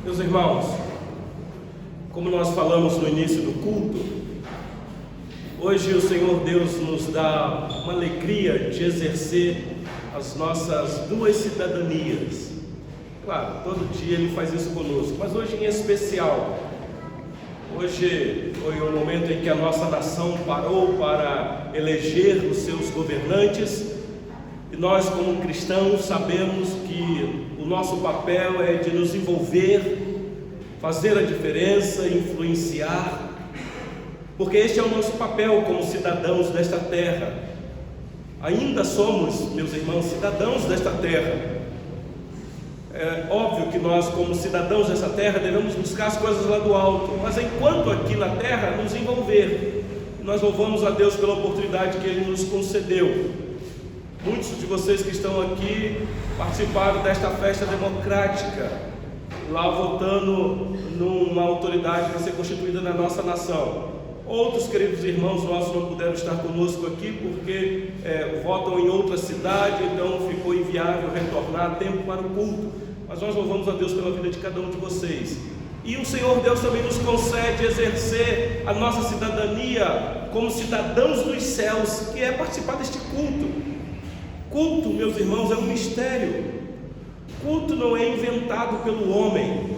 Meus irmãos, como nós falamos no início do culto, hoje o Senhor Deus nos dá uma alegria de exercer as nossas duas cidadanias. Claro, todo dia Ele faz isso conosco, mas hoje em especial. Hoje foi o momento em que a nossa nação parou para eleger os seus governantes, e nós, como cristãos, sabemos que o nosso papel é de nos envolver, fazer a diferença, influenciar, porque este é o nosso papel como cidadãos desta terra. Ainda somos, meus irmãos, cidadãos desta terra. É óbvio que nós, como cidadãos dessa terra, devemos buscar as coisas lá do alto, mas enquanto aqui na terra, nos envolver. Nós louvamos a Deus pela oportunidade que Ele nos concedeu. Muitos de vocês que estão aqui participaram desta festa democrática, lá votando numa autoridade para ser constituída na nossa nação. Outros queridos irmãos nossos não puderam estar conosco aqui porque votam em outra cidade, então ficou inviável retornar a tempo para o culto. Mas nós louvamos a Deus pela vida de cada um de vocês. E o Senhor Deus também nos concede exercer a nossa cidadania como cidadãos dos céus, que é participar deste culto. Culto, meus irmãos, é um mistério. Culto não é inventado pelo homem.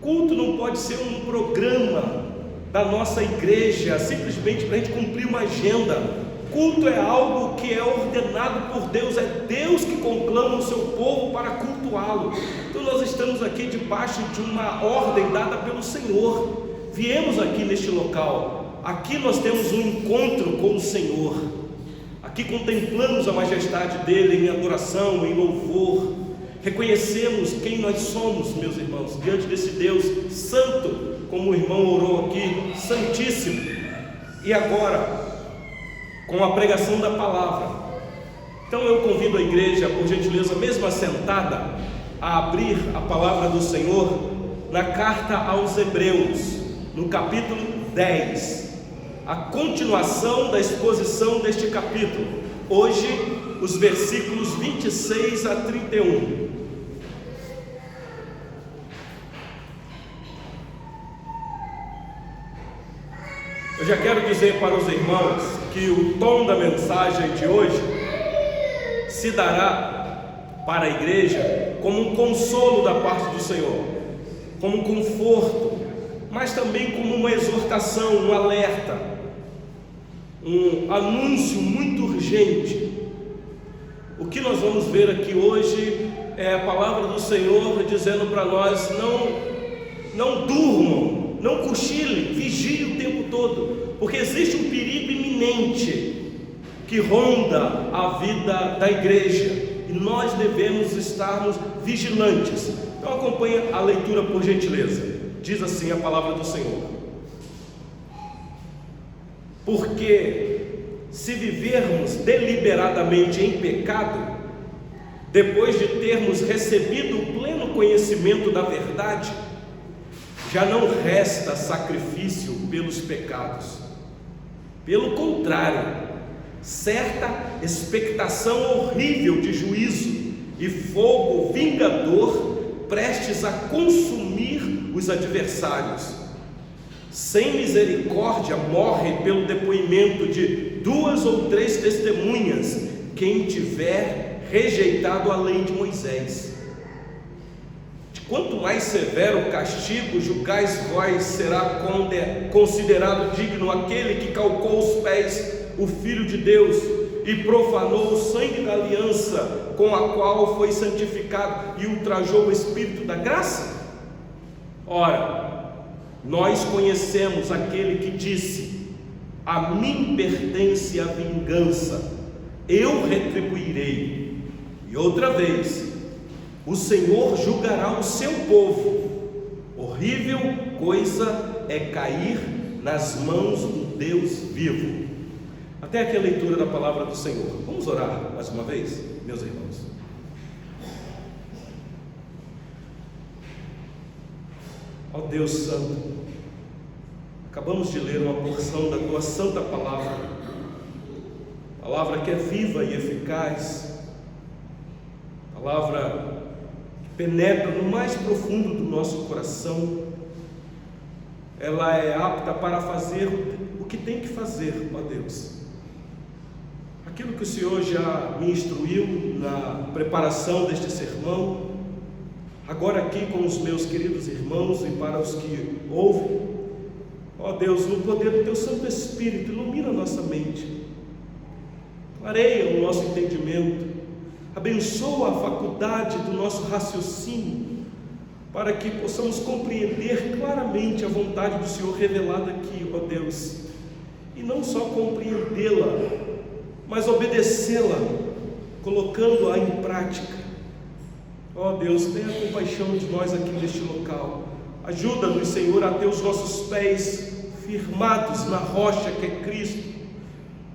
Culto não pode ser um programa da nossa igreja, simplesmente para a gente cumprir uma agenda. Culto é algo que é ordenado por Deus, é Deus que conclama o seu povo para cultuá-lo. Então nós estamos aqui debaixo de uma ordem dada pelo Senhor. Viemos aqui neste local, aqui nós temos um encontro com o Senhor. Aqui contemplamos a majestade dEle em adoração, em louvor. Reconhecemos quem nós somos, meus irmãos, diante desse Deus santo, como o irmão orou aqui, santíssimo. E agora, com a pregação da palavra. Então eu convido a igreja, por gentileza, mesmo assentada, a abrir a palavra do Senhor na carta aos Hebreus, no capítulo 10. A continuação da exposição deste capítulo. Hoje, os versículos 26 a 31. Eu já quero dizer para os irmãos que o tom da mensagem de hoje se dará para a igreja como um consolo da parte do Senhor, como um conforto, mas também como uma exortação, um alerta, um anúncio muito urgente. O que nós vamos ver aqui hoje é a palavra do Senhor dizendo para nós: não durmam, não cochilem, vigiem o tempo todo, porque existe um perigo iminente que ronda a vida da igreja, e nós devemos estarmos vigilantes. Então acompanhe a leitura, por gentileza. Diz assim a palavra do Senhor: porque se vivermos deliberadamente em pecado, depois de termos recebido o pleno conhecimento da verdade, já não resta sacrifício pelos pecados. Pelo contrário, certa expectação horrível de juízo e fogo vingador prestes a consumir os adversários. Sem misericórdia morre pelo depoimento de 2 ou 3 testemunhas quem tiver rejeitado a lei de Moisés. De quanto mais severo castigo julgais vós, será considerado digno aquele que calcou os pés, o Filho de Deus, e profanou o sangue da aliança com a qual foi santificado e ultrajou o Espírito da graça? Ora, nós conhecemos aquele que disse: a mim pertence a vingança, eu retribuirei. E outra vez, o Senhor julgará o seu povo. Horrível coisa é cair nas mãos do Deus vivo. Até aqui a leitura da palavra do Senhor. Vamos orar mais uma vez, meus irmãos. Ó Deus Santo, acabamos de ler uma porção da Tua Santa Palavra, palavra que é viva e eficaz, palavra penetra no mais profundo do nosso coração. Ela é apta para fazer o que tem que fazer, ó Deus. Aquilo que o Senhor já me instruiu na preparação deste sermão, agora aqui com os meus queridos irmãos e para os que ouvem, ó Deus, no poder do Teu Santo Espírito, ilumina a nossa mente, clareia o nosso entendimento, abençoa a faculdade do nosso raciocínio, para que possamos compreender claramente a vontade do Senhor revelada aqui, ó Deus, e não só compreendê-la, mas obedecê-la, colocando-a em prática. Ó Deus, tenha compaixão de nós aqui neste local. Ajuda-nos, Senhor, a ter os nossos pés firmados na rocha que é Cristo,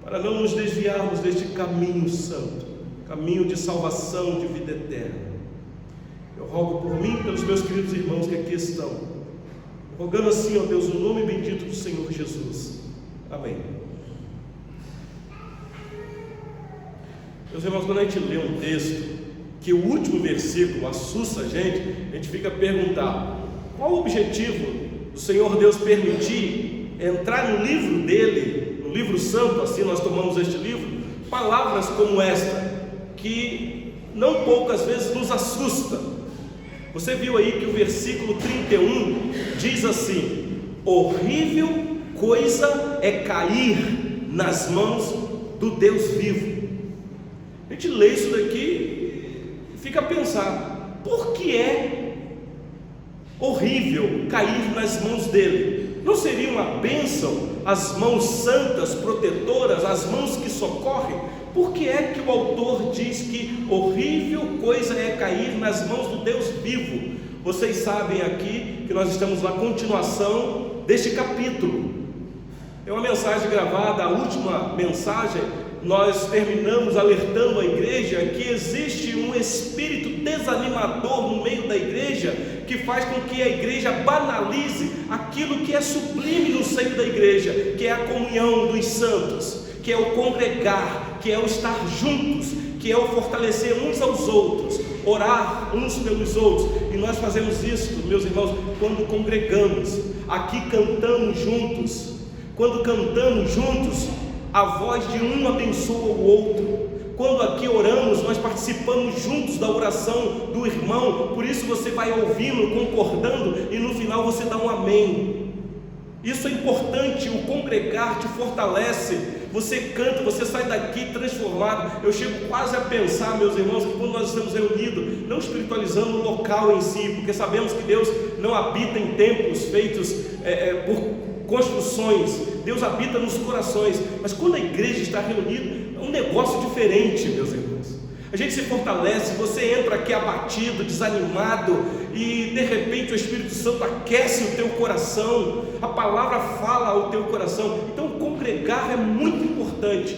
para não nos desviarmos deste caminho santo, caminho de salvação, de vida eterna. Eu rogo por mim e pelos meus queridos irmãos que aqui estão, rogando assim, ó Deus, no nome bendito do Senhor Jesus. Amém. Meus irmãos, quando a gente lê um texto, que o último versículo assusta a gente fica a perguntar: qual o objetivo do Senhor Deus permitir entrar no livro dele, no livro santo, assim nós tomamos este livro, palavras como esta, que não poucas vezes nos assusta. Você viu aí que o versículo 31 diz assim: horrível coisa é cair nas mãos do Deus vivo. A gente lê isso daqui e fica a pensar: por que é horrível cair nas mãos dele? Não seria uma bênção as mãos santas, protetoras, as mãos que socorrem? Por que é que o autor diz que horrível coisa é cair nas mãos do Deus vivo? Vocês sabem aqui que nós estamos na continuação deste capítulo. É uma mensagem gravada, a última mensagem. Nós terminamos alertando a igreja que existe um espírito desanimador no meio da igreja, que faz com que a igreja banalize aquilo que é sublime no seio da igreja, que é a comunhão dos santos, que é o congregar, que é o estar juntos, que é o fortalecer uns aos outros, orar uns pelos outros. E nós fazemos isso, meus irmãos, quando congregamos, aqui cantamos juntos. Quando cantamos juntos, a voz de um abençoa o outro. Quando aqui oramos, nós participamos juntos da oração do irmão. Por isso você vai ouvindo, concordando, e no final você dá um amém. Isso é importante. O congregar te fortalece. Você canta, você sai daqui transformado. Eu chego quase a pensar, meus irmãos, que quando nós estamos reunidos, não espiritualizando o local em si, porque sabemos que Deus não habita em templos feitos por construções. Deus habita nos corações. Mas quando a igreja está reunida, é um negócio diferente, meus irmãos. A gente se fortalece. Você entra aqui abatido, desanimado, e de repente o Espírito Santo aquece o teu coração, a palavra fala ao teu coração. Então congregar é muito importante.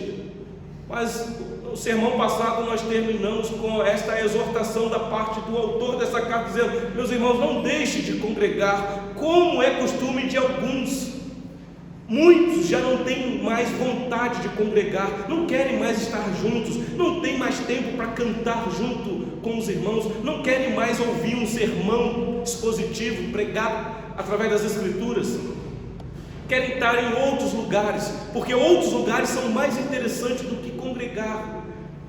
Mas no sermão passado nós terminamos com esta exortação da parte do autor dessa carta, dizendo: meus irmãos, não deixe de congregar, como é costume de alguns. Muitos já não têm mais vontade de congregar, não querem mais estar juntos, não tem mais tempo para cantar junto com os irmãos, não querem mais ouvir um sermão expositivo pregado através das Escrituras, querem estar em outros lugares, porque outros lugares são mais interessantes do que congregar.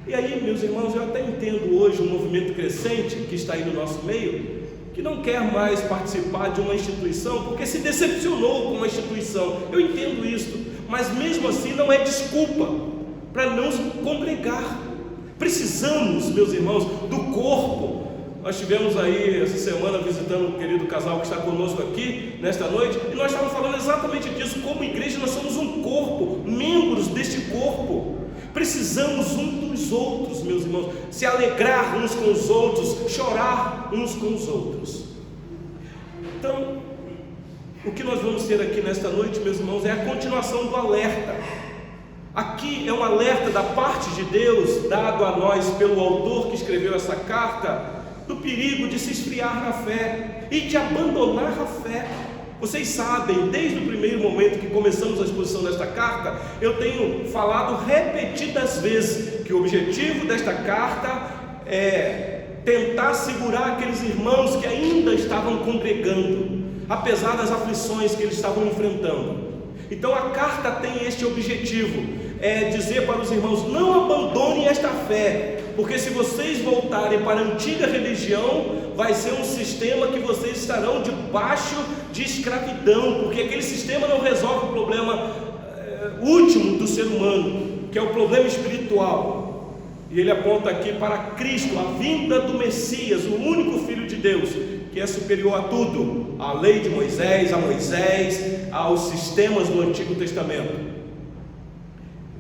E aí, meus irmãos, eu até entendo hoje um movimento crescente que está aí no nosso meio, que não quer mais participar de uma instituição porque se decepcionou com uma instituição. Eu entendo isso, mas mesmo assim não é desculpa para não congregar. Precisamos, meus irmãos, do corpo. Nós tivemos aí essa semana visitando um querido casal que está conosco aqui nesta noite, e nós estávamos falando exatamente disso. Como igreja nós somos um corpo, membros deste corpo. Precisamos uns dos outros, meus irmãos, se alegrar uns com os outros, chorar uns com os outros. Então, o que nós vamos ter aqui nesta noite, meus irmãos, é a continuação do alerta. Aqui é um alerta da parte de Deus, dado a nós pelo autor que escreveu essa carta, do perigo de se esfriar na fé e de abandonar a fé. Vocês sabem, desde o primeiro momento que começamos a exposição desta carta, eu tenho falado repetidas vezes que o objetivo desta carta é tentar segurar aqueles irmãos que ainda estavam congregando, apesar das aflições que eles estavam enfrentando. Então a carta tem este objetivo, é dizer para os irmãos: não abandonem esta fé, porque se vocês voltarem para a antiga religião, vai ser um sistema que vocês estarão debaixo de escravidão, porque aquele sistema não resolve o problema último do ser humano, que é o problema espiritual. E ele aponta aqui para Cristo, a vinda do Messias, o único Filho de Deus, que é superior a tudo, à lei de Moisés, a Moisés, aos sistemas do Antigo Testamento.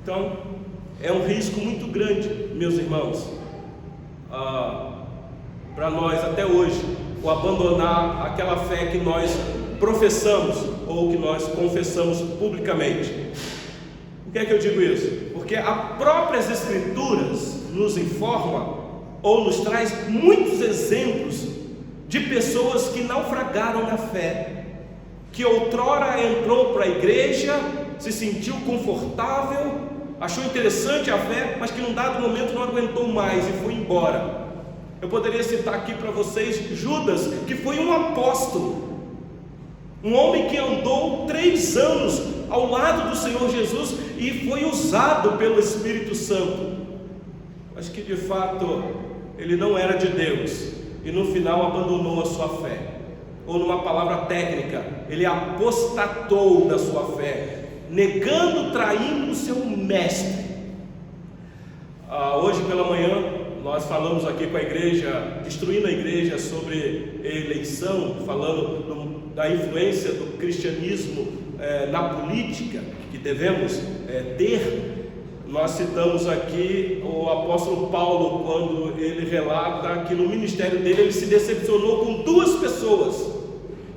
Então, é um risco muito grande, meus irmãos, para nós até hoje, o abandonar aquela fé que nós professamos ou que nós confessamos publicamente. Por que é que eu digo isso? Porque as próprias Escrituras nos informa ou nos traz muitos exemplos de pessoas que naufragaram na fé, que outrora entrou para a igreja, se sentiu confortável, achou interessante a fé, mas que num dado momento não aguentou mais e foi embora. Eu poderia citar aqui para vocês Judas, que foi um apóstolo, um homem que andou 3 anos ao lado do Senhor Jesus e foi usado pelo Espírito Santo, mas que de fato ele não era de Deus e no final abandonou a sua fé, ou numa palavra técnica, ele apostatou da sua fé, negando, traindo o seu mestre. Hoje pela manhã nós falamos aqui com a igreja, instruindo a igreja sobre eleição, falando da influência do cristianismo na política que devemos ter. Nós citamos aqui o apóstolo Paulo, quando ele relata que no ministério dele ele se decepcionou com 2 pessoas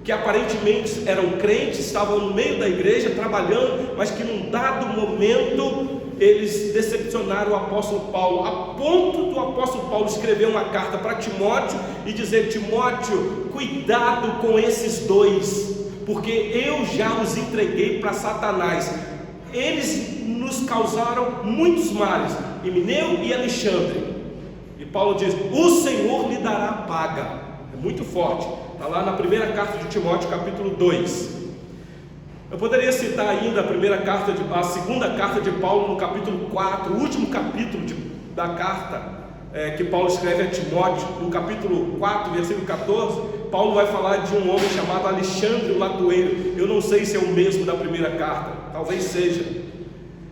que aparentemente eram crentes, estavam no meio da igreja trabalhando, mas que num dado momento eles decepcionaram o apóstolo Paulo, a ponto do apóstolo Paulo escrever uma carta para Timóteo e dizer: Timóteo, cuidado com esses 2, porque eu já os entreguei para Satanás. Eles nos causaram muitos males, Himeneu e Alexandre. E Paulo diz: o Senhor lhe dará paga. É muito forte, está lá na primeira carta de Timóteo, capítulo 2. Eu poderia citar ainda a segunda carta de Paulo, no capítulo 4, o último capítulo da carta que Paulo escreve a Timóteo. No capítulo 4, versículo 14, Paulo vai falar de um homem chamado Alexandre o Latoeiro. Eu não sei se é o mesmo da primeira carta, talvez seja.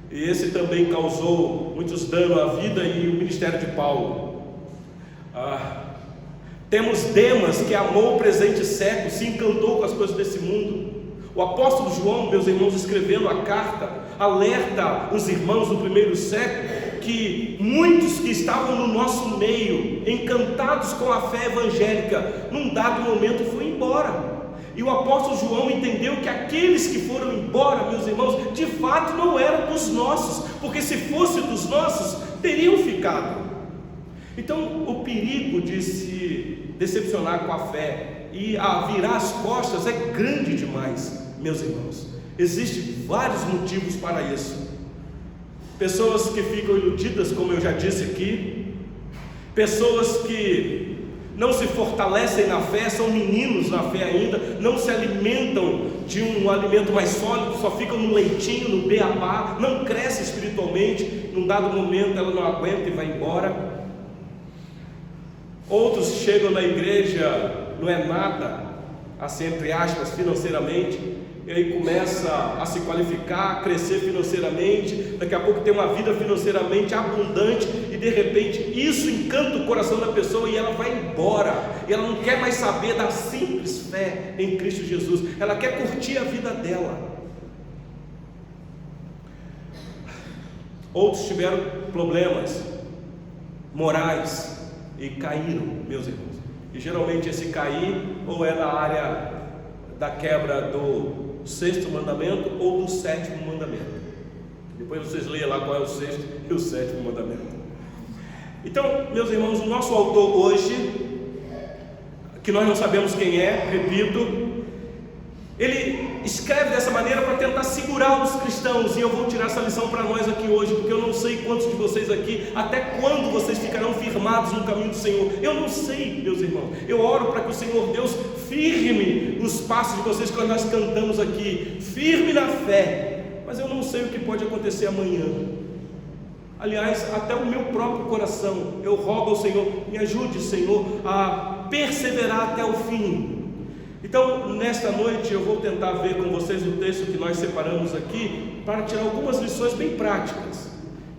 E esse também causou muitos danos à vida e o ministério de Paulo. Temos Demas, que amou o presente século, se encantou com as coisas desse mundo. O apóstolo João, meus irmãos, escrevendo a carta, alerta os irmãos do primeiro século que muitos que estavam no nosso meio, encantados com a fé evangélica, num dado momento foi embora. E o apóstolo João entendeu que aqueles que foram embora, meus irmãos, de fato não eram dos nossos, porque se fosse dos nossos, teriam ficado. Então o perigo de se decepcionar com a fé e a virar as costas é grande demais, meus irmãos. Existem vários motivos para isso. Pessoas que ficam iludidas, como eu já disse aqui, pessoas que não se fortalecem na fé, são meninos na fé ainda, não se alimentam de um alimento mais sólido, só ficam no leitinho, no beabá, não crescem espiritualmente, num dado momento ela não aguenta e vai embora. Outros chegam na igreja, não é nada, assim entre aspas, financeiramente, e aí começa a se qualificar, a crescer financeiramente, daqui a pouco tem uma vida financeiramente abundante, e de repente isso encanta o coração da pessoa e ela vai embora, e ela não quer mais saber da simples fé em Cristo Jesus, ela quer curtir a vida dela. Outros tiveram problemas morais e caíram, meus irmãos, e geralmente esse cair ou é na área da quebra do 6º mandamento ou do 7º mandamento. Depois vocês leiam lá qual é o 6º e o 7º mandamento. Então, meus irmãos, o nosso autor hoje, que nós não sabemos quem é, repito, Ele escreve dessa maneira para tentar segurar os cristãos, e eu vou tirar essa lição para nós aqui hoje, porque eu não sei quantos de vocês aqui, até quando vocês ficarão firmados no caminho do Senhor. Eu não sei, meus irmãos. Eu oro para que o Senhor Deus firme os passos de vocês quando nós cantamos aqui, firme na fé, mas eu não sei o que pode acontecer amanhã. Aliás, até o meu próprio coração, eu rogo ao Senhor, me ajude, Senhor, a perseverar até o fim. Então, nesta noite eu vou tentar ver com vocês o texto que nós separamos aqui, para tirar algumas lições bem práticas,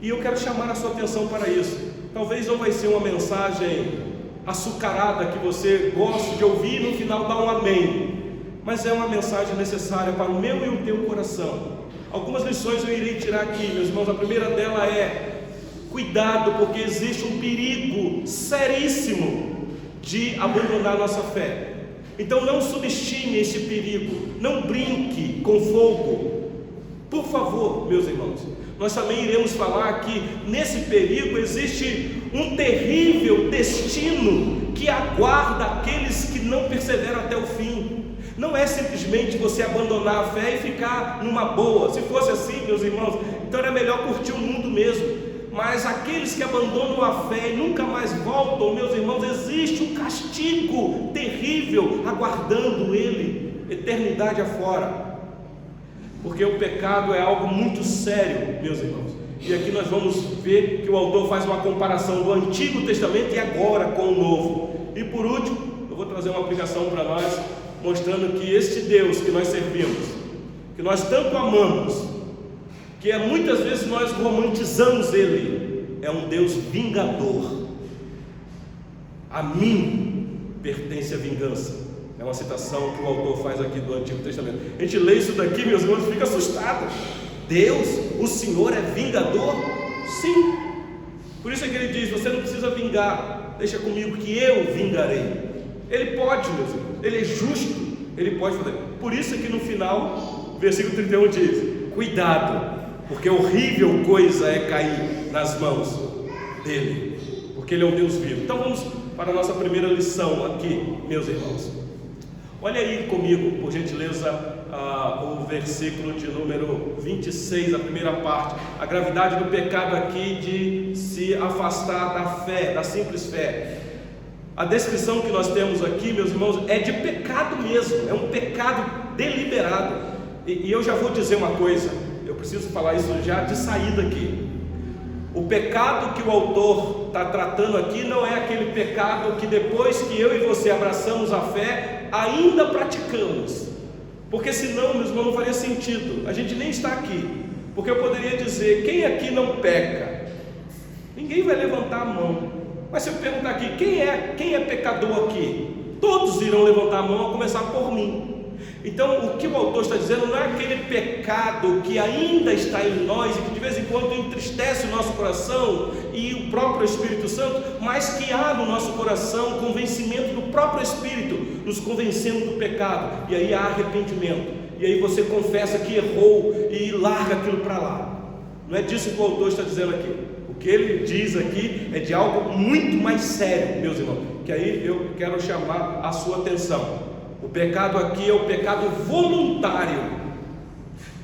e eu quero chamar a sua atenção para isso. Talvez não vai ser uma mensagem açucarada que você goste de ouvir e no final dá um amém, mas é uma mensagem necessária para o meu e o teu coração. Algumas lições eu irei tirar aqui, meus irmãos. A primeira dela é: cuidado, porque existe um perigo seríssimo de abandonar nossa fé. Então não subestime esse perigo, não brinque com fogo, por favor, meus irmãos. Nós também iremos falar que nesse perigo existe um terrível destino que aguarda aqueles que não perseveram até o fim. Não é simplesmente você abandonar a fé e ficar numa boa. Se fosse assim, meus irmãos, então era melhor curtir o mundo mesmo. Mas aqueles que abandonam a fé e nunca mais voltam, meus irmãos, existe um castigo terrível aguardando ele, eternidade afora. Porque o pecado é algo muito sério, meus irmãos. E aqui nós vamos ver que o autor faz uma comparação do Antigo Testamento e agora com o Novo. E por último, eu vou trazer uma aplicação para nós, mostrando que este Deus que nós servimos, que nós tanto amamos, que muitas vezes nós romantizamos ele, é um Deus vingador. A mim pertence a vingança. É uma citação que o autor faz aqui do Antigo Testamento. A gente lê isso daqui, meus irmãos, fica assustado. Deus, o Senhor é vingador? Sim. Por isso é que ele diz: você não precisa vingar, deixa comigo que eu vingarei. Ele pode, meus irmãos, ele é justo, ele pode fazer. Por isso é que no final, versículo 31 diz: cuidado, porque horrível coisa é cair nas mãos dele, porque ele é um Deus vivo. Então vamos para a nossa primeira lição aqui, meus irmãos. Olha aí comigo, por gentileza, o versículo de número 26, a primeira parte. A gravidade do pecado aqui de se afastar da fé, da simples fé. A descrição que nós temos aqui, meus irmãos, é de pecado mesmo, é um pecado deliberado. E eu já vou dizer uma coisa, eu preciso falar isso já de saída aqui. O pecado que o autor está tratando aqui não é aquele pecado que depois que eu e você abraçamos a fé, ainda praticamos. Porque senão, meus irmãos, não faria sentido, a gente nem está aqui. Porque eu poderia dizer: quem aqui não peca? Ninguém vai levantar a mão. Mas se eu perguntar aqui, quem é pecador aqui? Todos irão levantar a mão, a começar por mim. Então, o que o autor está dizendo não é aquele pecado que ainda está em nós e que de vez em quando entristece o nosso coração e o próprio Espírito Santo, mas que há no nosso coração convencimento do próprio Espírito, nos convencendo do pecado, e aí há arrependimento, e aí você confessa que errou e larga aquilo para lá. Não é disso que o autor está dizendo aqui. O que ele diz aqui é de algo muito mais sério, meus irmãos, que aí eu quero chamar a sua atenção. O pecado aqui é o pecado voluntário,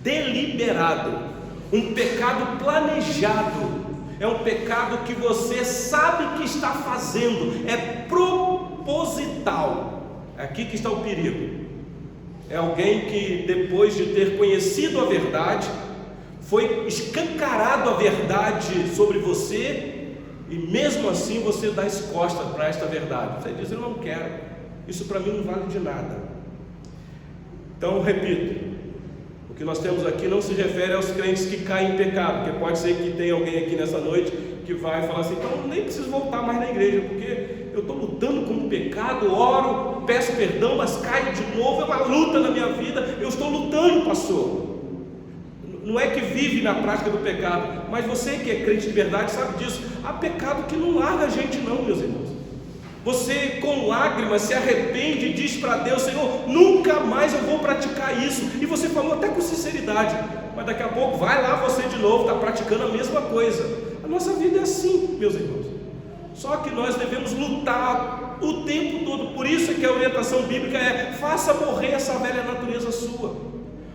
deliberado, um pecado planejado, é um pecado que você sabe que está fazendo, é proposital. É aqui que está o perigo. É alguém que depois de ter conhecido a verdade, foi escancarado a verdade sobre você, e mesmo assim você dá as costas para esta verdade. Você diz: eu não quero. Isso para mim não vale de nada. Então, repito, o que nós temos aqui não se refere aos crentes que caem em pecado, porque pode ser que tenha alguém aqui nessa noite que vai falar assim: então nem preciso voltar mais na igreja, porque eu estou lutando com o pecado, oro, peço perdão, mas caio de novo, é uma luta na minha vida, eu estou lutando, pastor. Não é que vive na prática do pecado, mas você que é crente de verdade sabe disso. Há pecado que não larga a gente não, meus irmãos. Você com lágrimas se arrepende e diz para Deus: Senhor, nunca mais eu vou praticar isso. E você falou até com sinceridade, mas daqui a pouco vai lá você de novo, está praticando a mesma coisa. A nossa vida é assim, meus irmãos. Só que nós devemos lutar o tempo todo. Por isso que a orientação bíblica é: faça morrer essa velha natureza sua,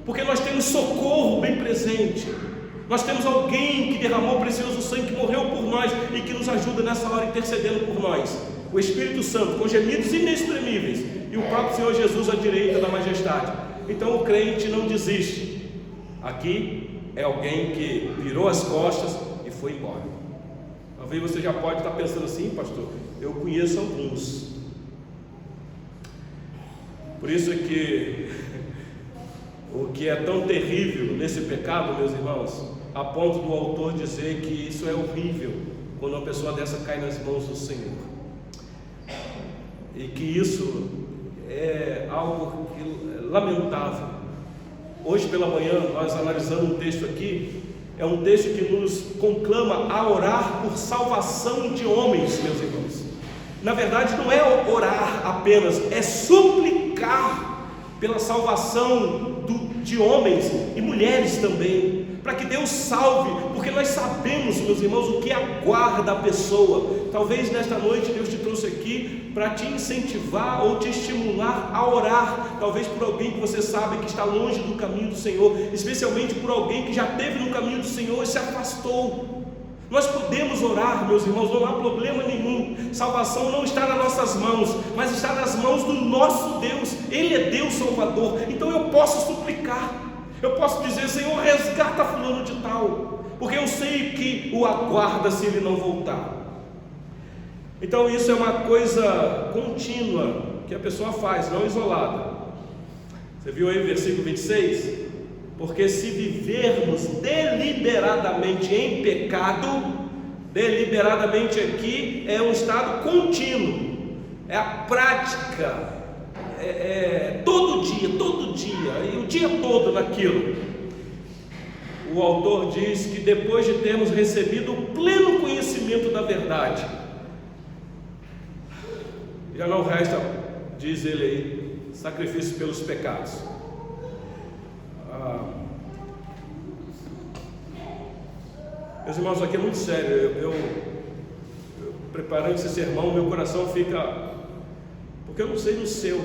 porque nós temos socorro bem presente. Nós temos alguém que derramou o precioso sangue, que morreu por nós e que nos ajuda nessa hora, intercedendo por nós. O Espírito Santo, com gemidos inexprimíveis, e o próprio Senhor Jesus à direita da majestade. Então o crente não desiste. Aqui é alguém que virou as costas e foi embora. Talvez você já pode estar pensando assim: pastor, eu conheço alguns. Por isso que o que é tão terrível nesse pecado, meus irmãos, a ponto do autor dizer que isso é horrível quando uma pessoa dessa cai nas mãos do Senhor, e que isso é algo lamentável. Hoje pela manhã nós analisamos um texto aqui, é um texto que nos conclama a orar por salvação de homens, meus irmãos. Na verdade não é orar apenas, é suplicar pela salvação de homens e mulheres também, para que Deus salve, porque nós sabemos, meus irmãos, o que aguarda a pessoa. Talvez nesta noite Deus te trouxe aqui para te incentivar ou te estimular a orar, talvez por alguém que você sabe que está longe do caminho do Senhor, especialmente por alguém que já esteve no caminho do Senhor e se afastou. Nós podemos orar, meus irmãos, não há problema nenhum. Salvação não está nas nossas mãos, mas está nas mãos do nosso Deus. Ele é Deus Salvador. Então eu posso suplicar, eu posso dizer: Senhor, resgata fulano de tal, porque eu sei que o aguarda se ele não voltar. Então isso é uma coisa contínua que a pessoa faz, não isolada. Você viu aí o versículo 26? Porque se vivermos deliberadamente em pecado, deliberadamente aqui é um estado contínuo, é a prática, todo dia, e o dia todo naquilo. O autor diz que depois de termos recebido o pleno conhecimento da verdade, já não resta, diz ele aí, sacrifício pelos pecados. Meus irmãos, aqui é muito sério. Eu preparando esse sermão, meu coração fica, porque eu não sei no seu.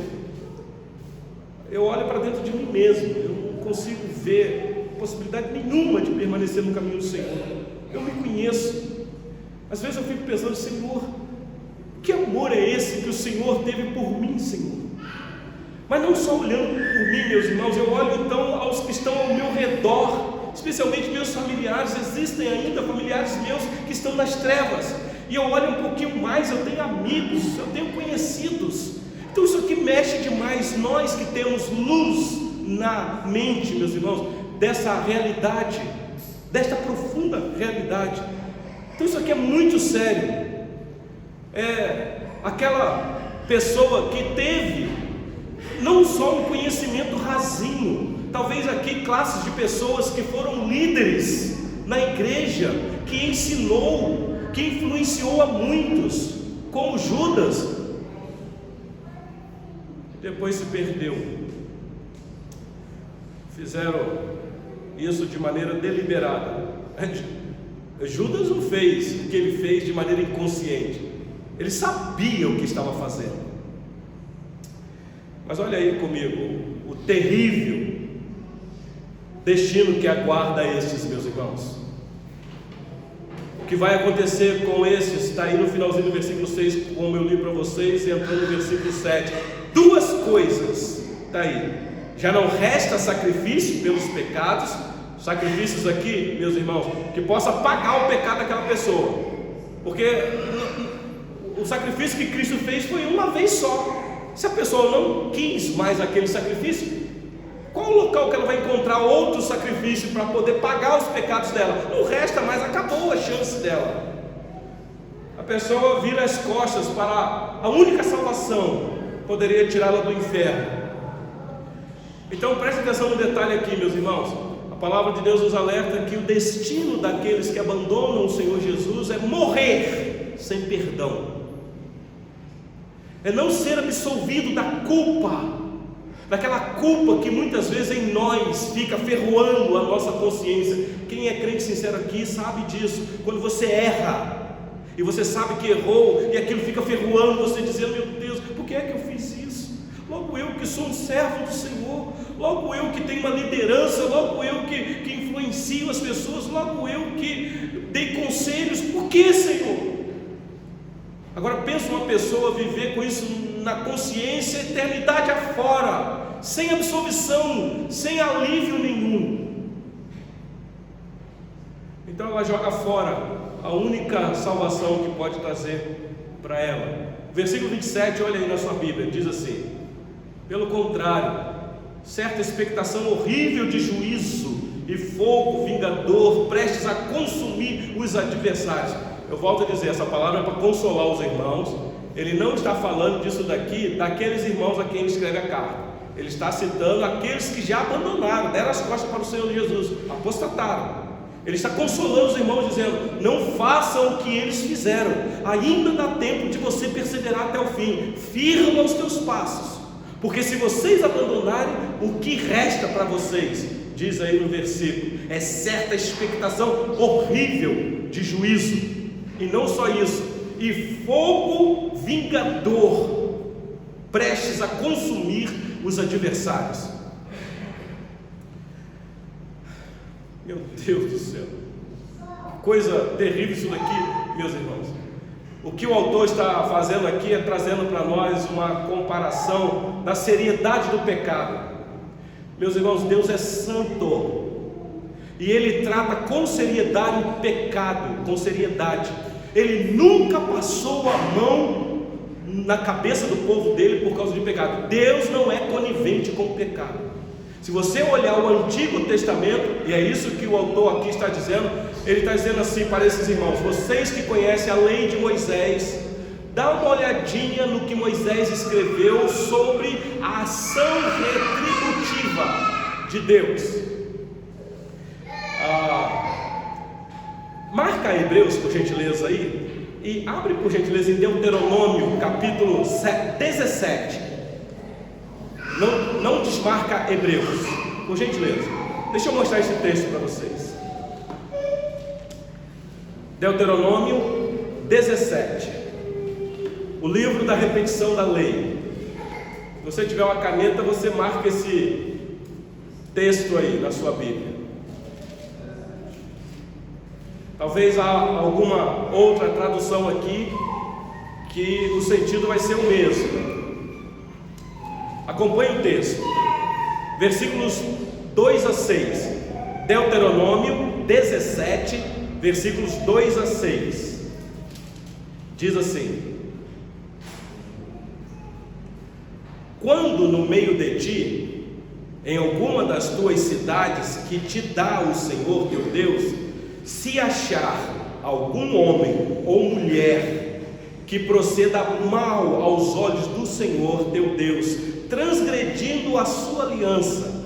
Eu olho para dentro de mim mesmo, eu não consigo ver possibilidade nenhuma de permanecer no caminho do Senhor. Eu me conheço. Às vezes eu fico pensando: Senhor, que amor é esse que o Senhor teve por mim, Senhor? Mas não só olhando por mim, meus irmãos, eu olho então aos que estão ao meu redor, especialmente meus familiares. Existem ainda familiares meus que estão nas trevas, e eu olho um pouquinho mais, eu tenho amigos, eu tenho conhecidos. Então isso aqui mexe demais. Nós que temos luz na mente, meus irmãos, dessa realidade, desta profunda realidade. Então isso aqui é muito sério. Aquela pessoa que teve não só um conhecimento rasinho, talvez aqui classes de pessoas que foram líderes na igreja, que ensinou, que influenciou a muitos, como Judas, depois se perdeu. Fizeram isso de maneira deliberada. Judas não fez o que ele fez de maneira inconsciente, ele sabia o que estava fazendo. Mas olha aí comigo o terrível destino que aguarda estes, meus irmãos. O que vai acontecer com estes está aí no finalzinho do versículo 6, como eu li para vocês, entrando no versículo 7. Duas coisas, está aí: já não resta sacrifício pelos pecados. Sacrifícios aqui, meus irmãos, que possa pagar o pecado daquela pessoa, porque o sacrifício que Cristo fez foi uma vez só. Se a pessoa não quis mais aquele sacrifício, qual o local que ela vai encontrar outro sacrifício para poder pagar os pecados dela? Não resta mais, acabou a chance dela. A pessoa vira as costas para a única salvação que poderia tirá-la do inferno. Então preste atenção no detalhe aqui, meus irmãos. A palavra de Deus nos alerta que o destino daqueles que abandonam o Senhor Jesus é morrer sem perdão, é não ser absolvido da culpa, daquela culpa que muitas vezes em nós fica ferroando a nossa consciência. Quem é crente sincero aqui sabe disso. Quando você erra, e você sabe que errou, e aquilo fica ferroando você, dizendo: meu Deus, por que é que eu fiz isso? Logo eu que sou um servo do Senhor, logo eu que tenho uma liderança, logo eu que influencio as pessoas, logo eu que dei conselhos, por que, Senhor? Agora pensa uma pessoa viver com isso na consciência, eternidade afora, sem absolvição, sem alívio nenhum. Então ela joga fora a única salvação que pode trazer para ela. Versículo 27, olha aí na sua Bíblia, diz assim: pelo contrário, certa expectação horrível de juízo e fogo vingador prestes a consumir os adversários. Eu volto a dizer, essa palavra é para consolar os irmãos. Ele não está falando disso daqui, daqueles irmãos a quem ele escreve a carta. Ele está citando aqueles que já abandonaram, deram as costas para o Senhor Jesus, apostataram. Ele está consolando os irmãos, dizendo: não façam o que eles fizeram, ainda dá tempo de você perseverar até o fim, firma os teus passos, porque se vocês abandonarem, o que resta para vocês, diz aí no versículo, é certa expectação horrível de juízo, e não só isso, e fogo vingador prestes a consumir os adversários. Meu Deus do céu, coisa terrível isso daqui, meus irmãos. O que o autor está fazendo aqui é trazendo para nós uma comparação da seriedade do pecado. Meus irmãos, Deus é santo, e Ele trata com seriedade o pecado, com seriedade. Ele nunca passou a mão na cabeça do povo dele por causa de pecado. Deus não é conivente com o pecado. Se você olhar o Antigo Testamento, e é isso que o autor aqui está dizendo, ele está dizendo assim para esses irmãos: vocês que conhecem a lei de Moisés, dá uma olhadinha no que Moisés escreveu sobre a ação retributiva de Deus. Marca Hebreus, por gentileza, aí, e abre por gentileza em Deuteronômio capítulo 17. Não desmarca Hebreus, por gentileza. Deixa eu mostrar esse texto para vocês. Deuteronômio 17, o livro da repetição da lei. Se você tiver uma caneta, você marca esse texto aí na sua Bíblia. Talvez há alguma outra tradução aqui que o sentido vai ser o mesmo. Acompanhe o texto, versículos 2 a 6, Deuteronômio 17, versículos 2 a 6, diz assim: quando no meio de ti, em alguma das tuas cidades que te dá o Senhor teu Deus, se achar algum homem ou mulher que proceda mal aos olhos do Senhor teu Deus, transgredindo a sua aliança,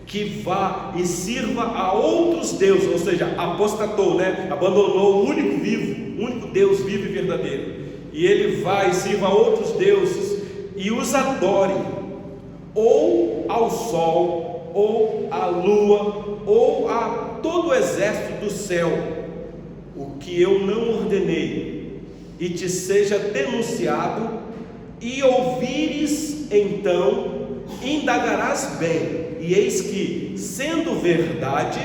que vá e sirva a outros deuses, ou seja, apostatou, abandonou o único vivo, o único Deus vivo e verdadeiro, e ele vai e sirva a outros deuses e os adore, ou ao sol, ou à lua, ou a todo o exército do céu, o que eu não ordenei, e te seja denunciado, e ouvires, então indagarás bem, e eis que, sendo verdade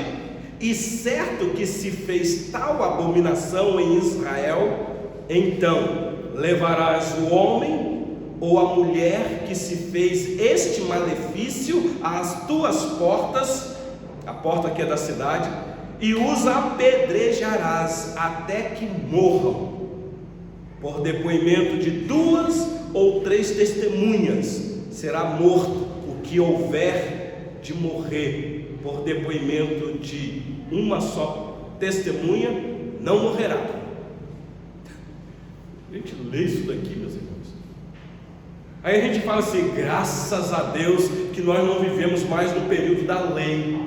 e certo que se fez tal abominação em Israel, então levarás o homem ou a mulher que se fez este malefício às tuas portas, a porta que é da cidade, e os apedrejarás até que morram, por depoimento de 2 ou 3 testemunhas será morto o que houver de morrer, por depoimento de uma só testemunha não morrerá. A gente lê isso daqui, meus irmãos, aí a gente fala assim: graças a Deus que nós não vivemos mais no período da lei,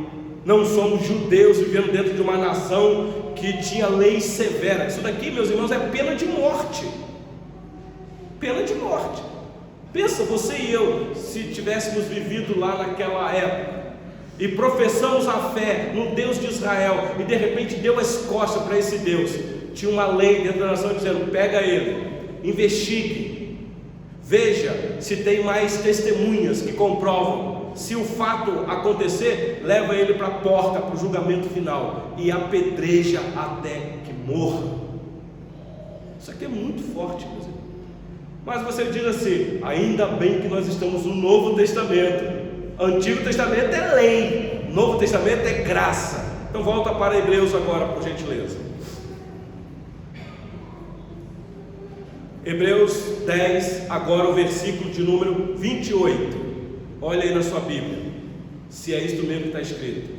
não somos judeus vivendo dentro de uma nação que tinha lei severa. Isso daqui, meus irmãos, é pena de morte, pena de morte. Pensa você e eu, se tivéssemos vivido lá naquela época e professamos a fé no Deus de Israel, e de repente deu as costas para esse Deus, tinha uma lei dentro da nação dizendo: pega ele, investigue, veja se tem mais testemunhas que comprovam. Se o fato acontecer, leva ele para a porta, para o julgamento final, e apedreja até que morra. Isso aqui é muito forte, meus irmãos. Mas você diz assim: ainda bem que nós estamos no Novo Testamento. Antigo Testamento é lei, Novo Testamento é graça. Então volta para Hebreus agora, por gentileza. Hebreus 10, agora o versículo de número 28. Olha aí na sua Bíblia, se é isto mesmo que está escrito.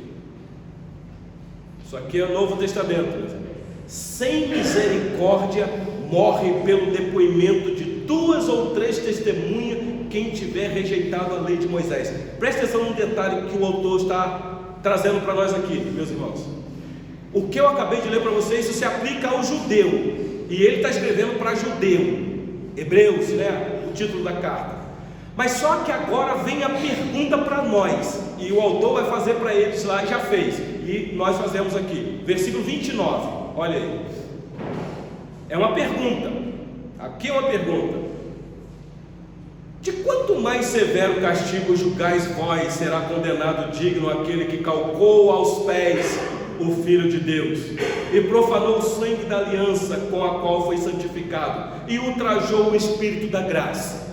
Isso aqui é o Novo Testamento. Sem misericórdia morre pelo depoimento de 2 ou 3 testemunhas quem tiver rejeitado a lei de Moisés. Preste atenção num detalhe que o autor está trazendo para nós aqui, meus irmãos. O que eu acabei de ler para vocês, isso se aplica ao judeu, e ele está escrevendo para judeu, Hebreus, né? O título da carta. Mas só que agora vem a pergunta para nós, e o autor vai fazer para eles lá, já fez, e nós fazemos aqui, versículo 29, olha aí. É uma pergunta, aqui é uma pergunta: de quanto mais severo castigo julgais vós, será condenado digno aquele que calcou aos pés o Filho de Deus, e profanou o sangue da aliança com a qual foi santificado, e ultrajou o Espírito da graça.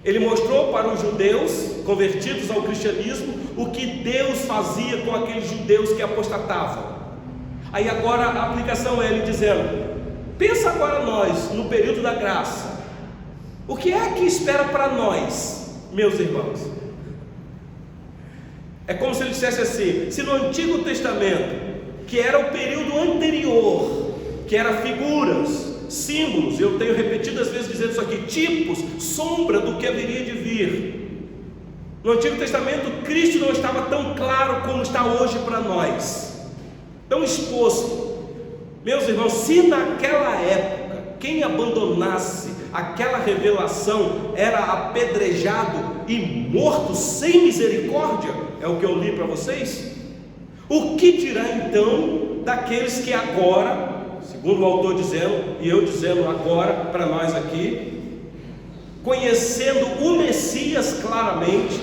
Ele mostrou para os judeus convertidos ao cristianismo o que Deus fazia com aqueles judeus que apostatavam. Aí agora a aplicação é ele dizendo: pensa agora nós, no período da graça, o que é que espera para nós, meus irmãos? É como se ele dissesse assim: se no Antigo Testamento, que era o período anterior, que era figuras, símbolos, eu tenho repetidas vezes dizendo isso aqui, tipos, sombra do que haveria de vir. No Antigo Testamento, Cristo não estava tão claro como está hoje para nós, tão exposto. Meus irmãos, se naquela época quem abandonasse aquela revelação era apedrejado e morto sem misericórdia, é o que eu li para vocês, o que dirá então daqueles que agora, segundo o autor dizendo, e eu dizendo agora para nós aqui, conhecendo o Messias claramente,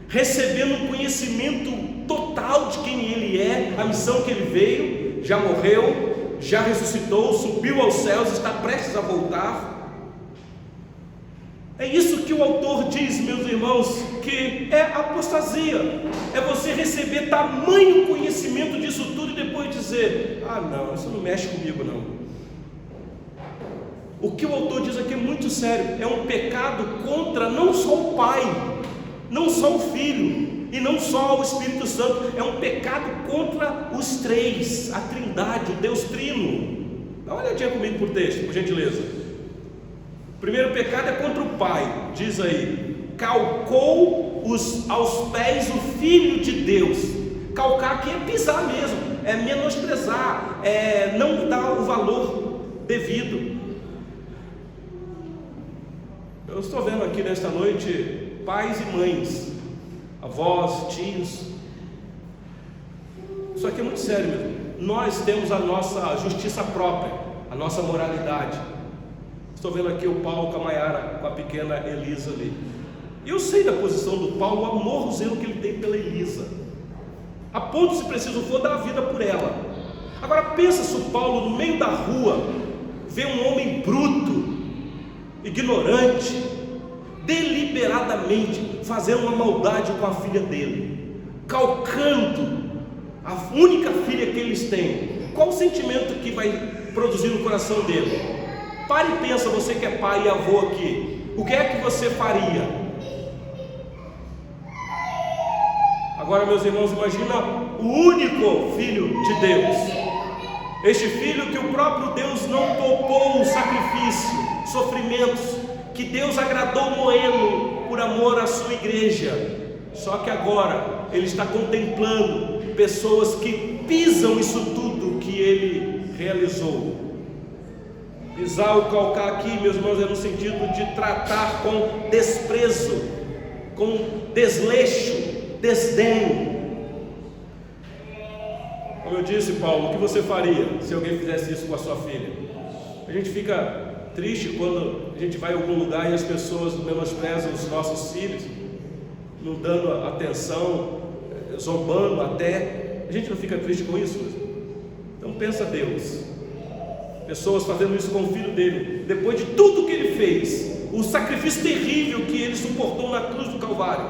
recebendo um conhecimento total de quem ele é, a missão que ele veio, já morreu, já ressuscitou, subiu aos céus, está prestes a voltar. É isso que o autor diz, meus irmãos, que é apostasia, é você receber tamanho conhecimento disso tudo e depois dizer: ah não, isso não mexe comigo não. O que o autor diz aqui é muito sério, é um pecado contra não só o Pai, não só o Filho e não só o Espírito Santo, é um pecado contra os três, a Trindade, o Deus Trino. Dá uma olhadinha comigo por texto, por gentileza. O primeiro pecado é contra o Pai, diz aí: calcou aos pés o Filho de Deus. Calcar aqui é pisar mesmo, é menosprezar, é não dar o valor devido. Eu estou vendo aqui nesta noite pais e mães, avós, tios. Isso aqui é muito sério mesmo. Nós temos a nossa justiça própria, a nossa moralidade. Estou vendo aqui o Paulo com a Maiara, com a pequena Elisa ali. E eu sei da posição do Paulo, o amor, o zelo que ele tem pela Elisa, a ponto, se preciso for, dar a vida por ela. Agora pensa se o Paulo, no meio da rua, vê um homem bruto, ignorante, deliberadamente fazendo uma maldade com a filha dele, calcando a única filha que eles têm. Qual o sentimento que vai produzir no coração dele? Pare e pensa, você que é pai e avô aqui, o que é que você faria? Agora, meus irmãos, imagina o único Filho de Deus, este Filho que o próprio Deus não poupou o sacrifício, sofrimentos, que Deus agradou moê-lo por amor à sua igreja. Só que agora Ele está contemplando pessoas que pisam isso tudo que Ele realizou. Pisar ou calcar aqui, meus irmãos, é no sentido de tratar com desprezo, com desleixo, desdém. Como Como eu disse, Paulo, o que você faria se alguém fizesse isso com a sua filha? A gente fica triste quando a gente vai a algum lugar e as pessoas menosprezam os nossos filhos, não dando atenção, zombando até. A gente não fica triste com isso? Então pensa Deus, pessoas fazendo isso com o filho dele, depois de tudo que ele fez, o sacrifício terrível que ele suportou na cruz do Calvário,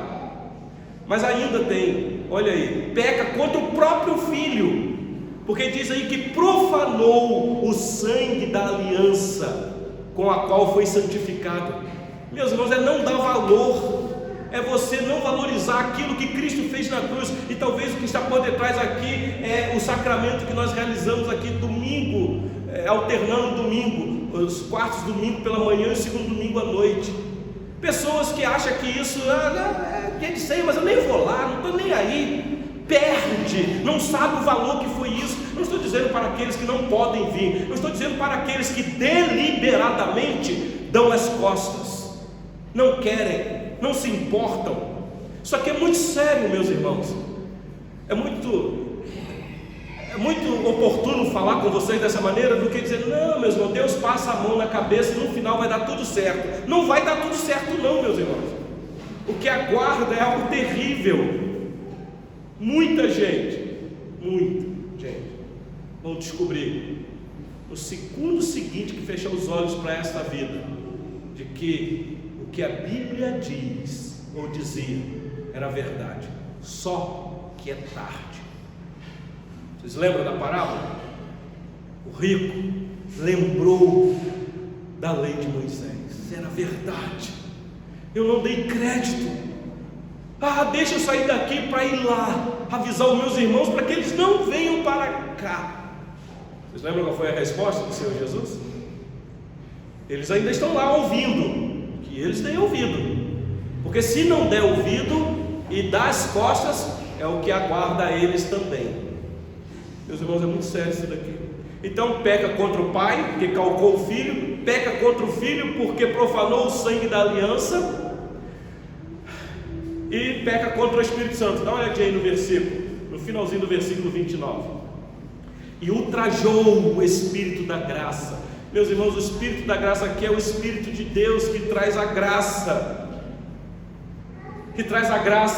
mas ainda tem, olha aí, peca contra o próprio filho, porque diz aí que profanou o sangue da aliança com a qual foi santificado. Meus irmãos, é não dar valor, é você não valorizar aquilo que Cristo fez na cruz. E talvez o que está por detrás aqui é o sacramento que nós realizamos aqui domingo, alternando domingo, os quartos domingo pela manhã e o segundo domingo à noite. Pessoas que acham que isso é dia de ceia, mas eu nem vou lá, não estou nem aí, perde, não sabe o valor que foi isso. Não estou dizendo para aqueles que não podem vir, eu estou dizendo para aqueles que deliberadamente dão as costas, não querem, não se importam. Isso aqui é muito sério, meus irmãos. É muito oportuno falar com vocês dessa maneira do que dizer, não, meus irmãos, Deus passa a mão na cabeça e no final vai dar tudo certo. Não vai dar tudo certo não, meus irmãos. O que aguarda é algo terrível. Muita gente vão descobrir no segundo seguinte que fechar os olhos para esta vida, de que o que a Bíblia diz ou dizia era verdade, só que é tarde. Vocês lembram da parábola? O rico lembrou da lei de Moisés, era verdade, eu não dei crédito. Deixa eu sair daqui para ir lá avisar os meus irmãos para que eles não venham para cá. Vocês lembram qual foi a resposta do Senhor Jesus? Eles ainda estão lá ouvindo, que eles têm ouvido, porque se não der ouvido e dar as costas, é o que aguarda eles também. Meus irmãos, é muito sério isso daqui. Então peca contra o pai, porque calcou o filho, peca contra o filho, porque profanou o sangue da aliança, e peca contra o Espírito Santo. Dá uma olhadinha aí no versículo, no finalzinho do versículo 29. E ultrajou o Espírito da graça. Meus irmãos, o Espírito da graça aqui é o Espírito de Deus que traz a graça,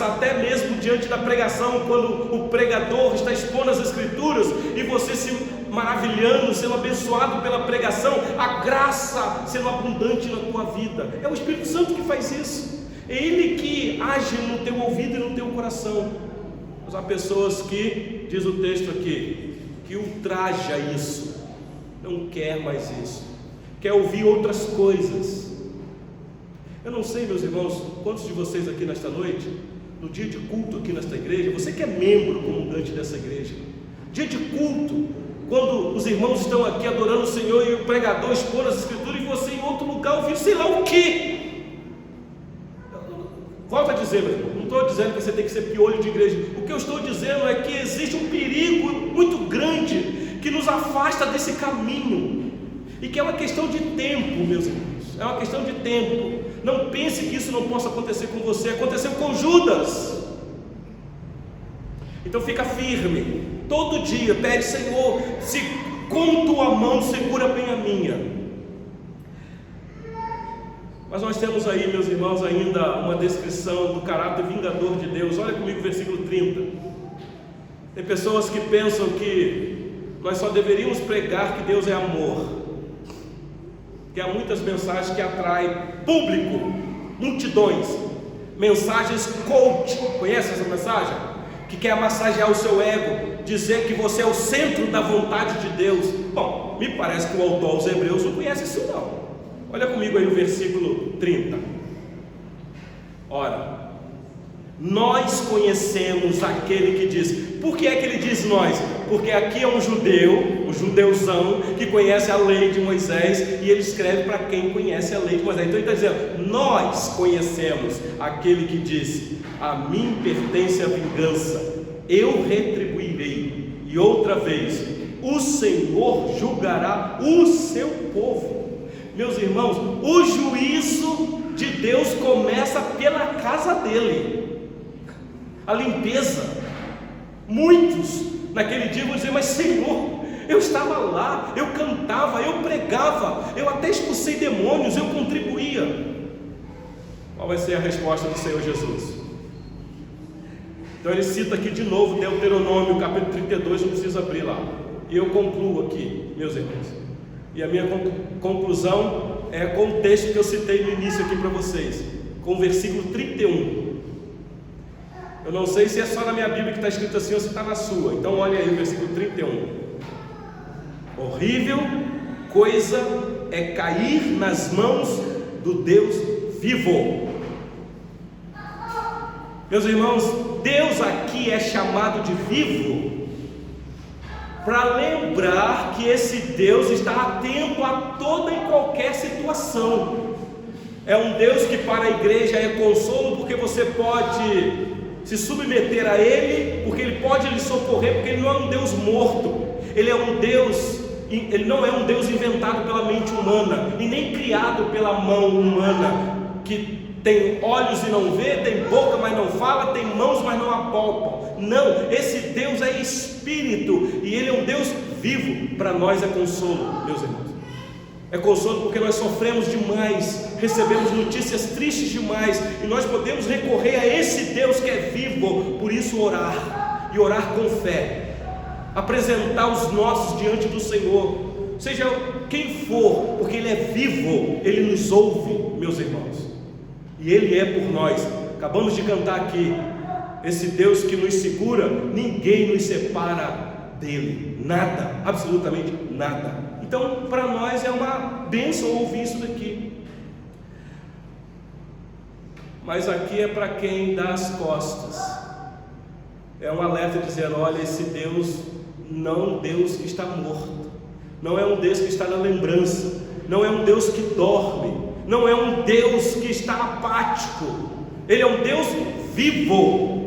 até mesmo diante da pregação, quando o pregador está expondo as Escrituras e você se maravilhando, sendo abençoado pela pregação, a graça sendo abundante na tua vida. É o Espírito Santo que faz isso. É Ele que age no teu ouvido e no teu coração. Mas há pessoas que, diz o texto aqui, que ultraja isso, não quer mais isso, quer ouvir outras coisas. Eu não sei, meus irmãos, quantos de vocês aqui nesta noite, no dia de culto aqui nesta igreja, você que é membro comungante dessa igreja, dia de culto, quando os irmãos estão aqui adorando o Senhor e o pregador expor as Escrituras e você em outro lugar ouvindo sei lá o que. Volto a dizer, meu irmão, não estou dizendo que você tem que ser piolho de igreja. O que eu estou dizendo é que existe um perigo muito grande que nos afasta desse caminho, e que é uma questão de tempo, meus irmãos. É uma questão de tempo. Não pense que isso não possa acontecer com você. Aconteceu com Judas. Então fica firme. Todo dia pede, Senhor, se com tua mão segura bem a minha. Mas nós temos aí, meus irmãos, ainda uma descrição do caráter vingador de Deus. Olha comigo o versículo 30. Tem pessoas que pensam que nós só deveríamos pregar que Deus é amor, que há muitas mensagens que atraem público, multidões, mensagens coach. Conhece essa mensagem? Que quer massagear o seu ego, dizer que você é o centro da vontade de Deus. Bom, me parece que o autor aos Hebreus não conhece isso não. Olha comigo aí o versículo 30. Ora, nós conhecemos aquele que diz. Por que é que ele diz nós? Porque aqui é um judeuzão que conhece a lei de Moisés, e ele escreve para quem conhece a lei de Moisés. Então ele está dizendo, nós conhecemos aquele que disse, a mim pertence a vingança, eu retribuirei, e outra vez, o Senhor julgará o seu povo. Meus irmãos, o juízo de Deus começa pela casa dele, a limpeza. Muitos naquele dia vão dizer: mas Senhor, eu estava lá, eu cantava, eu pregava, eu até expulsei demônios, eu contribuía. Qual vai ser a resposta do Senhor Jesus? Então ele cita aqui de novo Deuteronômio capítulo 32, não precisa abrir lá. E eu concluo aqui, meus irmãos. E a minha conclusão é com o texto que eu citei no início aqui para vocês, com o versículo 31. Eu não sei se é só na minha Bíblia que está escrito assim ou se está na sua. Então olha aí o versículo 31. Horrível coisa é cair nas mãos do Deus vivo. Meus irmãos, Deus aqui é chamado de vivo para lembrar que esse Deus está atento a toda e qualquer situação. É um Deus que para a igreja é consolo, porque você pode se submeter a Ele, porque Ele pode lhe socorrer, porque Ele não é um Deus morto, Ele é um Deus, Ele não é um Deus inventado pela mente humana, e nem criado pela mão humana, que tem olhos e não vê, tem boca mas não fala, tem mãos mas não apalpam. Não, esse Deus é Espírito, e Ele é um Deus vivo. Para nós é consolo, meus irmãos. É consolo porque nós sofremos demais, recebemos notícias tristes demais, e nós podemos recorrer a esse Deus que é vivo. Por isso orar, e orar com fé, apresentar os nossos diante do Senhor, seja quem for, porque Ele é vivo, Ele nos ouve, meus irmãos, e Ele é por nós. Acabamos de cantar aqui, esse Deus que nos segura, ninguém nos separa dEle, nada, absolutamente nada. Então para nós é uma bênção ouvir isso daqui, mas aqui é para quem dá as costas, é um alerta dizendo: olha, esse Deus não é um Deus que está morto, não é um Deus que está na lembrança, não é um Deus que dorme, não é um Deus que está apático, Ele é um Deus vivo.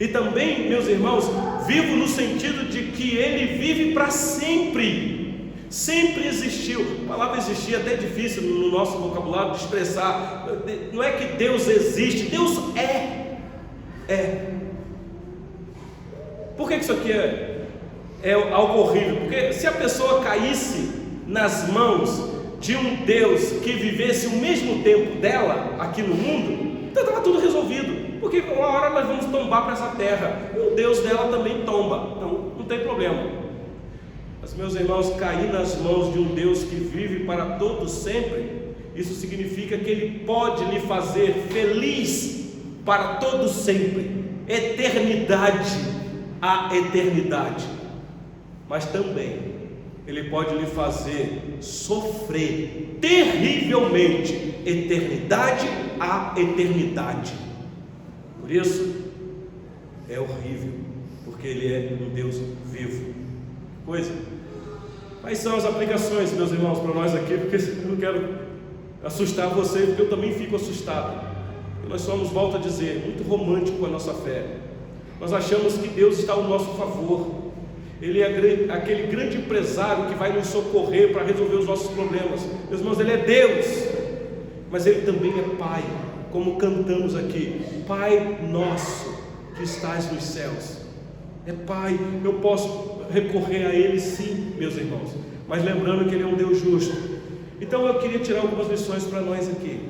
E também, meus irmãos, vivo no sentido de que Ele vive para sempre, sempre existiu. A palavra existir é até difícil no nosso vocabulário de expressar. Não é que Deus existe, Deus é. Por que isso aqui é algo horrível? Porque se a pessoa caísse nas mãos de um Deus que vivesse o mesmo tempo dela aqui no mundo, então estava tudo resolvido, porque uma hora nós vamos tombar para essa terra, e o Deus dela também tomba, então não tem problema. Mas, meus irmãos, cair nas mãos de um Deus que vive para todos sempre, isso significa que Ele pode lhe fazer feliz para todos sempre, eternidade a eternidade, mas também Ele pode lhe fazer sofrer terrivelmente, eternidade a eternidade. Por isso é horrível, porque Ele é um Deus vivo. Quais são as aplicações, meus irmãos, para nós aqui? Porque eu não quero assustar você, porque eu também fico assustado. Nós somos, volto a dizer, muito romântico com a nossa fé. Nós achamos que Deus está ao nosso favor. Ele é aquele grande empresário que vai nos socorrer para resolver os nossos problemas. Meus irmãos, Ele é Deus, mas Ele também é Pai, como cantamos aqui: Pai nosso que estás nos céus. É Pai, eu posso recorrer a Ele sim, meus irmãos, mas lembrando que Ele é um Deus justo. Então eu queria tirar algumas lições para nós aqui.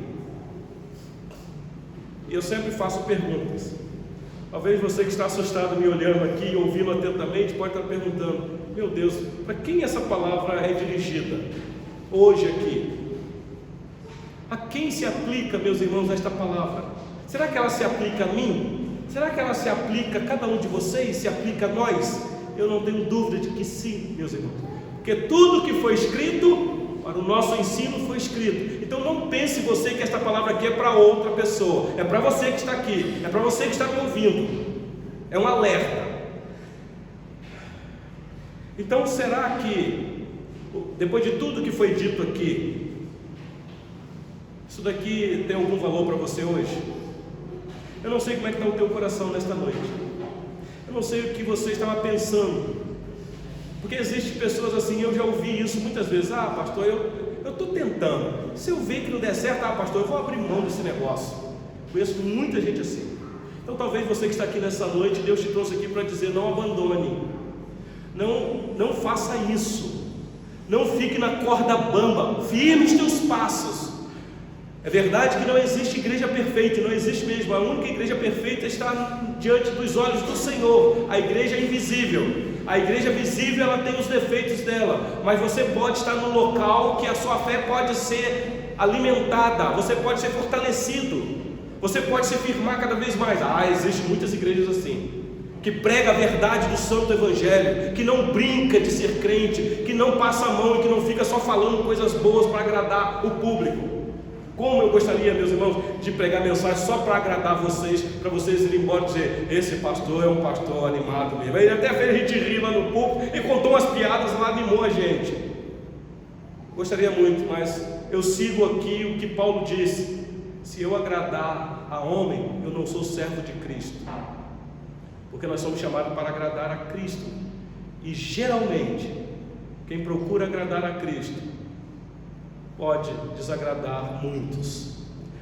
Eu sempre faço perguntas. Talvez você que está assustado me olhando aqui, ouvindo atentamente, pode estar perguntando: meu Deus, para quem essa palavra é dirigida hoje aqui? A quem se aplica, meus irmãos, esta palavra? Será que ela se aplica a mim? Será que ela se aplica a cada um de vocês? Se aplica a nós? Eu não tenho dúvida de que sim, meus irmãos, porque tudo que foi escrito para o nosso ensino foi escrito. Então não pense você que esta palavra aqui é para outra pessoa, é para você que está aqui, é para você que está me ouvindo, é um alerta. Então será que, depois de tudo que foi dito aqui, isso daqui tem algum valor para você hoje? Eu não sei como é que está o teu coração nesta noite, eu não sei o que você estava pensando, porque existem pessoas assim, eu já ouvi isso muitas vezes: ah, pastor, eu estou tentando, se eu ver que não der certo, ah, pastor, eu vou abrir mão desse negócio. Conheço muita gente assim. Então talvez você que está aqui nessa noite, Deus te trouxe aqui para dizer: não abandone, não faça isso, não fique na corda bamba, firme os teus passos. É verdade que não existe igreja perfeita, não existe mesmo. A única igreja perfeita está diante dos olhos do Senhor. A igreja é invisível. A igreja visível, ela tem os defeitos dela, mas você pode estar num local que a sua fé pode ser alimentada, você pode ser fortalecido, você pode se firmar cada vez mais. Existem muitas igrejas assim, que prega a verdade do santo evangelho, que não brinca de ser crente, que não passa a mão e que não fica só falando coisas boas para agradar o público. Como eu gostaria, meus irmãos, de pregar mensagem só para agradar vocês, para vocês irem embora e dizer: esse pastor é um pastor animado mesmo. Ele até fez a gente rir lá no púlpito e contou umas piadas lá, animou a gente. Gostaria muito, mas eu sigo aqui o que Paulo disse: se eu agradar a homem, eu não sou servo de Cristo, porque nós somos chamados para agradar a Cristo. E geralmente, quem procura agradar a Cristo pode desagradar muitos,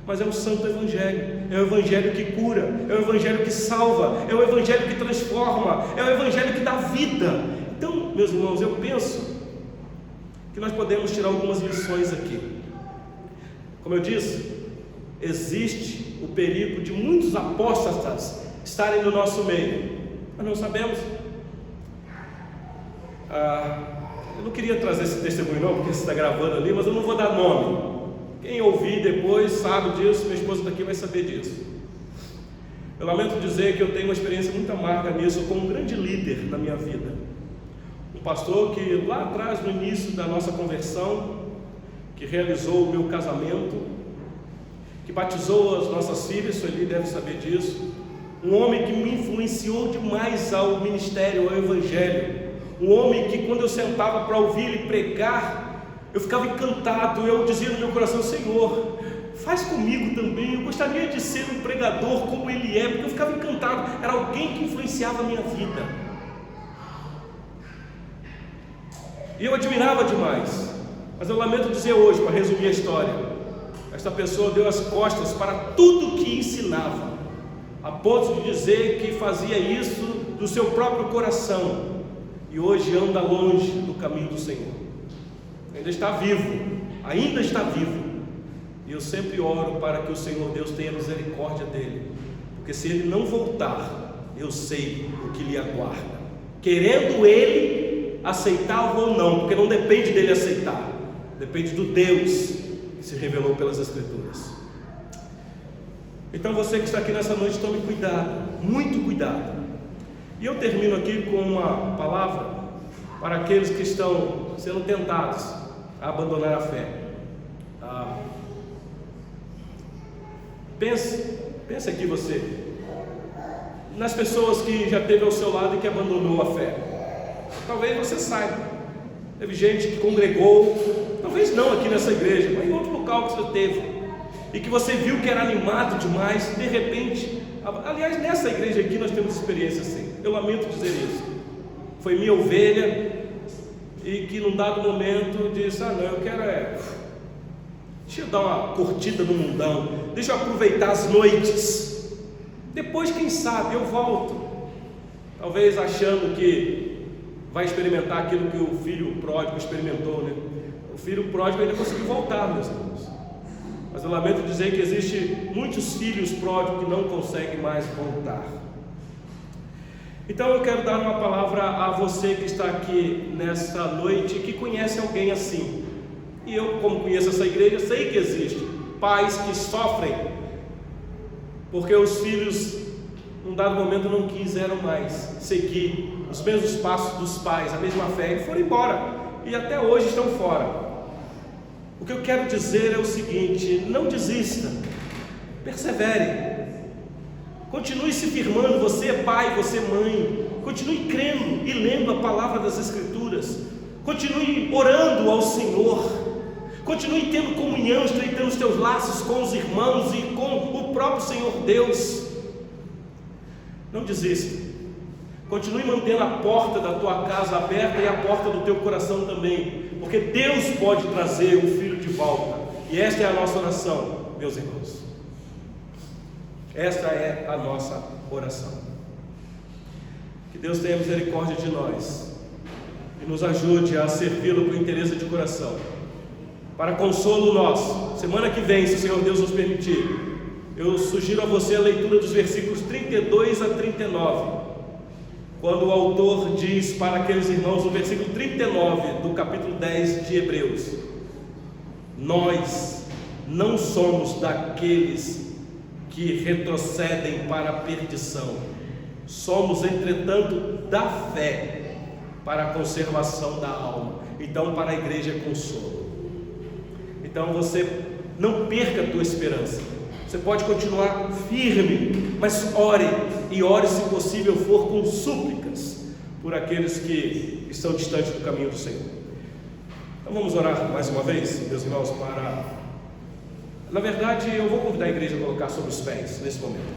mas é o santo evangelho, é o evangelho que cura, é o evangelho que salva, é o evangelho que transforma, é o evangelho que dá vida. Então, meus irmãos, eu penso que nós podemos tirar algumas lições aqui. Como eu disse, existe o perigo de muitos apóstatas estarem no nosso meio, nós não sabemos. Eu não queria trazer esse testemunho não, porque você está gravando ali, mas eu não vou dar nome. Quem ouvir depois sabe disso, minha esposa daqui vai saber disso. Eu lamento dizer que eu tenho uma experiência muito amarga nisso, com um grande líder na minha vida. Um pastor que lá atrás, no início da nossa conversão, que realizou o meu casamento, que batizou as nossas filhas, Sueli deve saber disso. Um homem que me influenciou demais ao ministério, ao evangelho. Um homem que, quando eu sentava para ouvir ele pregar, eu ficava encantado. Eu dizia no meu coração: Senhor, faz comigo também, eu gostaria de ser um pregador como ele é, porque eu ficava encantado. Era alguém que influenciava a minha vida, e eu admirava demais. Mas eu lamento dizer hoje, para resumir a história, esta pessoa deu as costas para tudo que ensinava, a ponto de dizer que fazia isso do seu próprio coração, e hoje anda longe do caminho do Senhor. Ainda está vivo, e eu sempre oro para que o Senhor Deus tenha misericórdia dele, porque se ele não voltar, eu sei o que lhe aguarda, querendo ele aceitar ou não, porque não depende dele aceitar, depende do Deus que se revelou pelas Escrituras. Então você que está aqui nessa noite, tome cuidado, muito cuidado. E eu termino aqui com uma palavra para aqueles que estão sendo tentados a abandonar a fé. Pense aqui você, nas pessoas que já teve ao seu lado e que abandonou a fé. Talvez você saiba, teve gente que congregou, talvez não aqui nessa igreja, mas em outro local que você teve, e que você viu que era animado demais, de repente, aliás, nessa igreja aqui nós temos experiência assim. Eu lamento dizer isso. Foi minha ovelha, e que num dado momento disse: não, eu quero deixa eu dar uma curtida no mundão, deixa eu aproveitar as noites, depois quem sabe eu volto. Talvez achando que vai experimentar aquilo que o filho pródigo experimentou, né? O filho pródigo ainda conseguiu voltar, meus irmãos, mas eu lamento dizer que existe muitos filhos pródigos que não conseguem mais voltar. Então eu quero dar uma palavra a você que está aqui nesta noite, que conhece alguém assim. E eu, como conheço essa igreja, sei que existe pais que sofrem porque os filhos, num dado momento, não quiseram mais seguir os mesmos passos dos pais, a mesma fé, e foram embora, e até hoje estão fora. O que eu quero dizer é o seguinte: não desista, persevere. Continue se firmando, você é pai, você é mãe, continue crendo e lendo a palavra das Escrituras, continue orando ao Senhor, continue tendo comunhão, estreitando os teus laços com os irmãos e com o próprio Senhor Deus. Não desista, continue mantendo a porta da tua casa aberta e a porta do teu coração também, porque Deus pode trazer o filho de volta, e esta é a nossa oração, meus irmãos. Esta é a nossa oração. Que Deus tenha misericórdia de nós e nos ajude a servi-lo com interesse de coração, para consolo nosso. Semana que vem, se o Senhor Deus nos permitir, eu sugiro a você a leitura dos versículos 32 a 39, quando o autor diz para aqueles irmãos, no versículo 39 do capítulo 10 de Hebreus: nós não somos daqueles que retrocedem para a perdição, somos, entretanto, da fé para a conservação da alma. Então, para a igreja é consolo. Então você não perca a tua esperança. Você pode continuar firme, mas ore, e ore, se possível for, com súplicas por aqueles que estão distantes do caminho do Senhor. Então vamos orar mais uma vez, meus irmãos, Na verdade, eu vou convidar a igreja a colocar sobre os pés nesse momento.